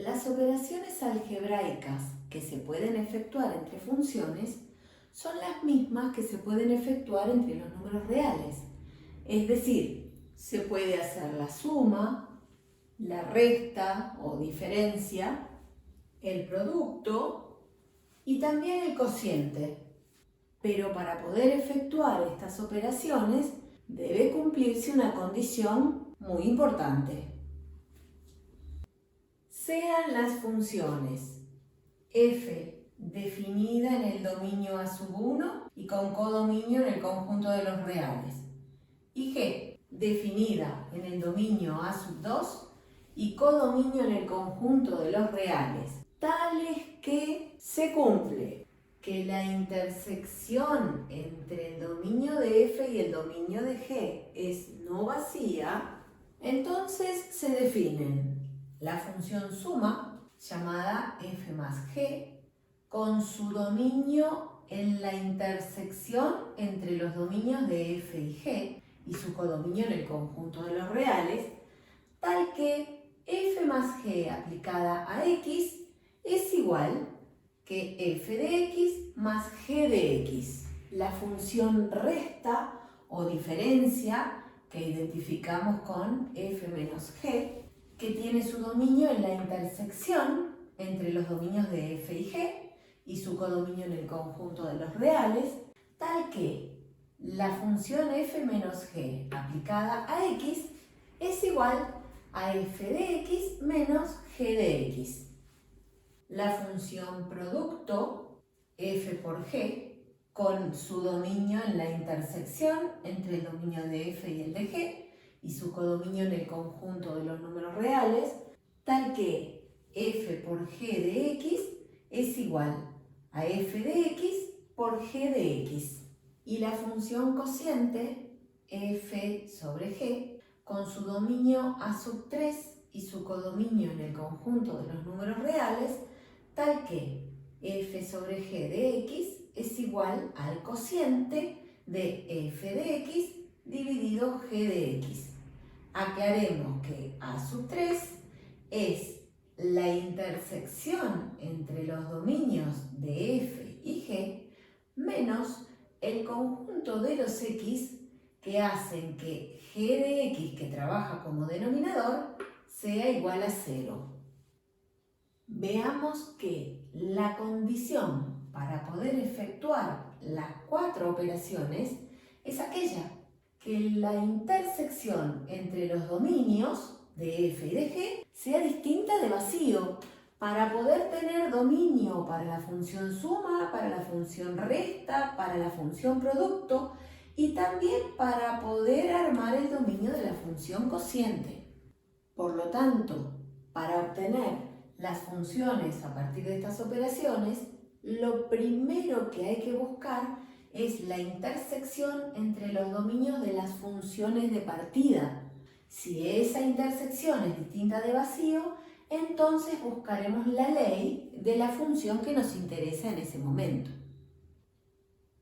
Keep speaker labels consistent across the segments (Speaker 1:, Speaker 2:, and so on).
Speaker 1: Las operaciones algebraicas que se pueden efectuar entre funciones son las mismas que se pueden efectuar entre los números reales. Es decir, se puede hacer la suma, la resta o diferencia, el producto y también el cociente. Pero para poder efectuar estas operaciones debe cumplirse una condición muy importante. Sean las funciones f definida en el dominio A1 y con codominio en el conjunto de los reales, y g definida en el dominio A2 y codominio en el conjunto de los reales, tales que se cumple que la intersección entre el dominio de f y el dominio de g es no vacía, entonces se definen la función suma, llamada f más g, con su dominio en la intersección entre los dominios de f y g y su codominio en el conjunto de los reales, tal que f más g aplicada a x es igual que f de x más g de x. La función resta o diferencia que identificamos con f menos g, que tiene su dominio en la intersección entre los dominios de f y g y su codominio en el conjunto de los reales, tal que la función f menos g aplicada a x es igual a f de x menos g de x. La función producto f por g con su dominio en la intersección entre el dominio de f y el de g y su codominio en el conjunto de los números reales, tal que f por g de x es igual a f de x por g de x. Y la función cociente f sobre g con su dominio A3 y su codominio en el conjunto de los números reales, tal que f sobre g de x es igual al cociente de f de x dividido g de x. Aclaremos que A3 es la intersección entre los dominios de f y g menos el conjunto de los x que hacen que g de x, que trabaja como denominador, sea igual a 0. Veamos que la condición para poder efectuar las 4 operaciones es aquella que la intersección entre los dominios de f y de g sea distinta de vacío, para poder tener dominio para la función suma, para la función resta, para la función producto y también para poder armar el dominio de la función cociente. Por lo tanto, para obtener las funciones a partir de estas operaciones, lo primero que hay que buscar es la intersección entre los dominios de las funciones de partida. Si esa intersección es distinta de vacío, entonces buscaremos la ley de la función que nos interesa en ese momento.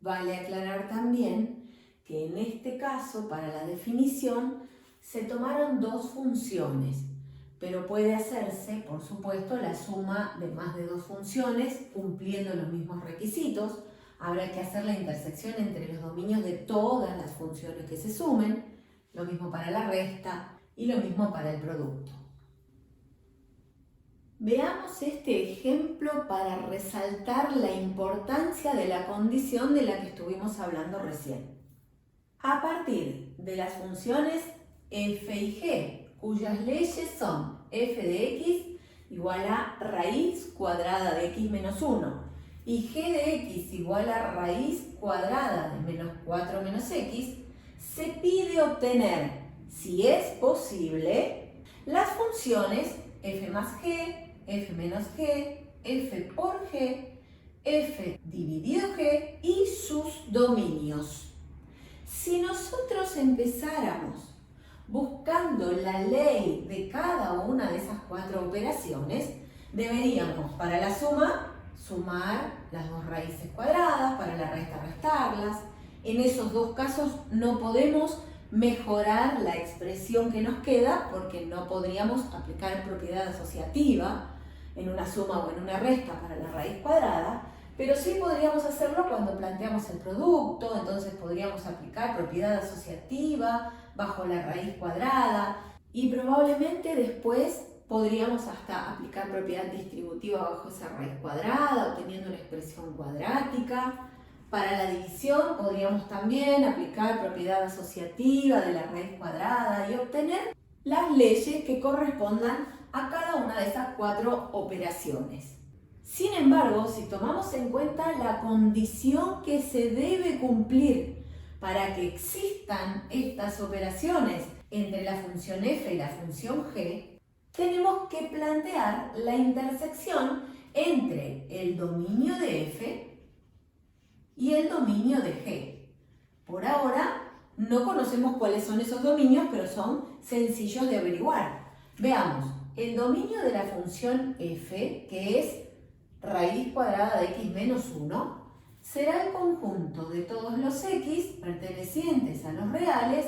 Speaker 1: Vale aclarar también que en este caso, para la definición, se tomaron 2 funciones, pero puede hacerse, por supuesto, la suma de más de 2 funciones cumpliendo los mismos requisitos. Habrá que hacer la intersección entre los dominios de todas las funciones que se sumen, lo mismo para la resta y lo mismo para el producto. Veamos este ejemplo para resaltar la importancia de la condición de la que estuvimos hablando recién. A partir de las funciones f y g, cuyas leyes son f de x igual a raíz cuadrada de x menos 1 y g de x igual a raíz cuadrada de menos 4 menos x, se pide obtener, si es posible, las funciones f más g, f menos g, f por g, f dividido g y sus dominios. Si nosotros empezáramos buscando la ley de cada una de esas 4 operaciones, deberíamos para la suma sumar las 2 raíces cuadradas, para la resta restarlas. En esos 2 casos no podemos mejorar la expresión que nos queda porque no podríamos aplicar propiedad asociativa. en una suma o en una resta para la raíz cuadrada, pero sí podríamos hacerlo cuando planteamos el producto. Entonces podríamos aplicar propiedad asociativa bajo la raíz cuadrada y probablemente después podríamos hasta aplicar propiedad distributiva bajo esa raíz cuadrada, obteniendo una expresión cuadrática. Para la división podríamos también aplicar propiedad asociativa de la raíz cuadrada y obtener las leyes que correspondan a cada una de esas 4 operaciones. Sin embargo, si tomamos en cuenta la condición que se debe cumplir para que existan estas operaciones entre la función f y la función g, tenemos que plantear la intersección entre el dominio de f y el dominio de g. Por ahora no conocemos cuáles son esos dominios, pero son sencillos de averiguar. Veamos, el dominio de la función f, que es raíz cuadrada de x menos 1, será el conjunto de todos los x pertenecientes a los reales,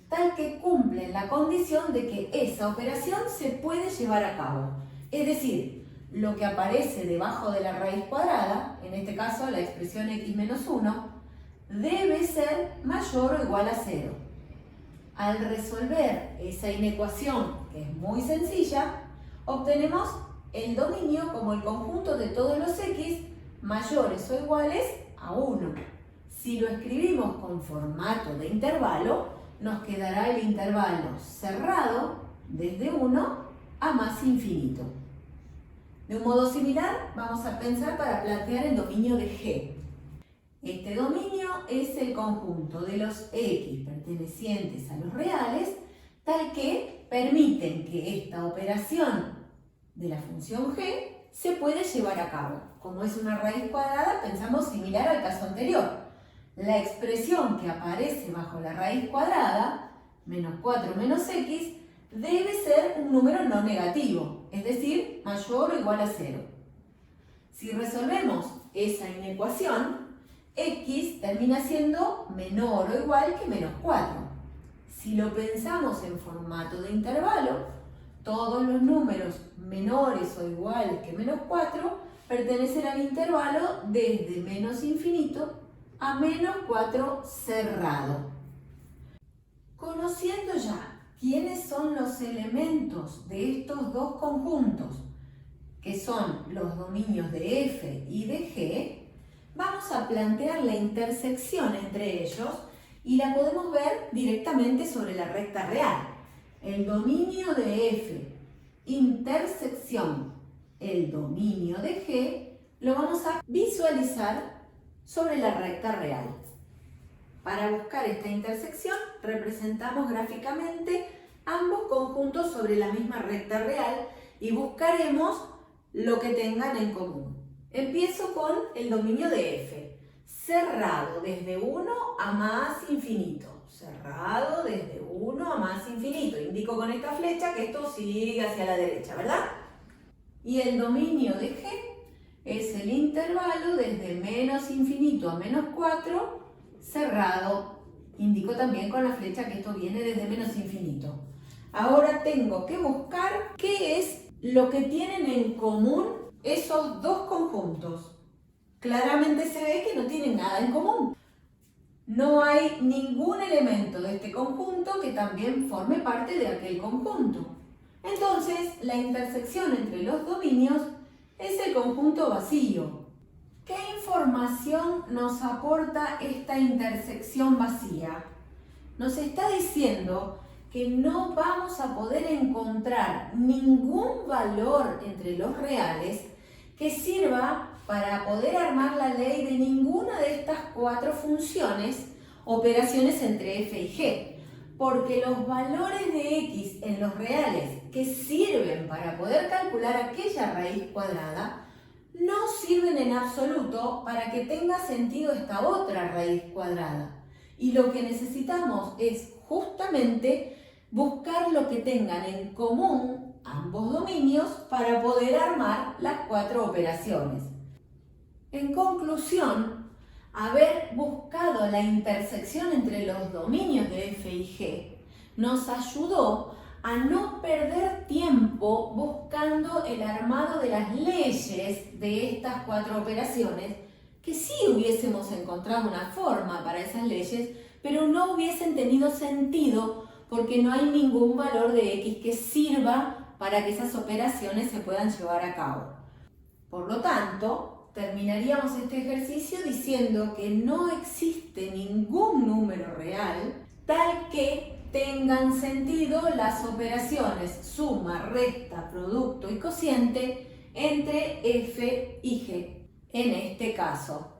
Speaker 1: tal que cumplen la condición de que esa operación se puede llevar a cabo. Es decir, lo que aparece debajo de la raíz cuadrada, en este caso la expresión x menos 1, debe ser mayor o igual a 0. Al resolver esa inecuación, que es muy sencilla, obtenemos el dominio como el conjunto de todos los x mayores o iguales a 1. Si lo escribimos con formato de intervalo, nos quedará el intervalo cerrado desde 1 a más infinito. De un modo similar, vamos a pensar para plantear el dominio de G. Este dominio es el conjunto de los x pertenecientes a los reales, tal que permiten que esta operación de la función g se puede llevar a cabo. Como es una raíz cuadrada, pensamos similar al caso anterior. La expresión que aparece bajo la raíz cuadrada, menos 4 menos x, debe ser un número no negativo, es decir, mayor o igual a 0. Si resolvemos esa inecuación, x termina siendo menor o igual que menos 4. Si lo pensamos en formato de intervalo, todos los números menores o iguales que menos 4 pertenecen al intervalo desde menos infinito a menos 4 cerrado. Conociendo ya quiénes son los elementos de estos dos conjuntos, que son los dominios de f y de g, vamos a plantear la intersección entre ellos y la podemos ver directamente sobre la recta real. El dominio de f intersección el dominio de g lo vamos a visualizar sobre la recta real. Para buscar esta intersección representamos gráficamente ambos conjuntos sobre la misma recta real y buscaremos lo que tengan en común. Empiezo con el dominio de f, cerrado desde 1 a más infinito. Cerrado desde 1 a más infinito. Indico con esta flecha que esto sigue hacia la derecha, ¿verdad? Y el dominio de g es el intervalo desde menos infinito a menos 4, cerrado. Indico también con la flecha que esto viene desde menos infinito. Ahora tengo que buscar qué es lo que tienen en común esos dos conjuntos. Claramente se ve que no tienen nada en común. No hay ningún elemento de este conjunto que también forme parte de aquel conjunto. Entonces, la intersección entre los dominios es el conjunto vacío. ¿Qué información nos aporta esta intersección vacía? Nos está diciendo que no vamos a poder encontrar ningún valor entre los reales que sirva para poder armar la ley de ninguna de estas 4 funciones, operaciones entre f y g, porque los valores de x en los reales que sirven para poder calcular aquella raíz cuadrada no sirven en absoluto para que tenga sentido esta otra raíz cuadrada. Y lo que necesitamos es justamente buscar lo que tengan en común ambos dominios para poder armar las 4 operaciones. En conclusión, haber buscado la intersección entre los dominios de f y g nos ayudó a no perder tiempo buscando el armado de las leyes de estas 4 operaciones, que sí hubiésemos encontrado una forma para esas leyes, pero no hubiesen tenido sentido porque no hay ningún valor de x que sirva para que esas operaciones se puedan llevar a cabo. Por lo tanto, terminaríamos este ejercicio diciendo que no existe ningún número real tal que tengan sentido las operaciones suma, resta, producto y cociente entre f y g. En este caso,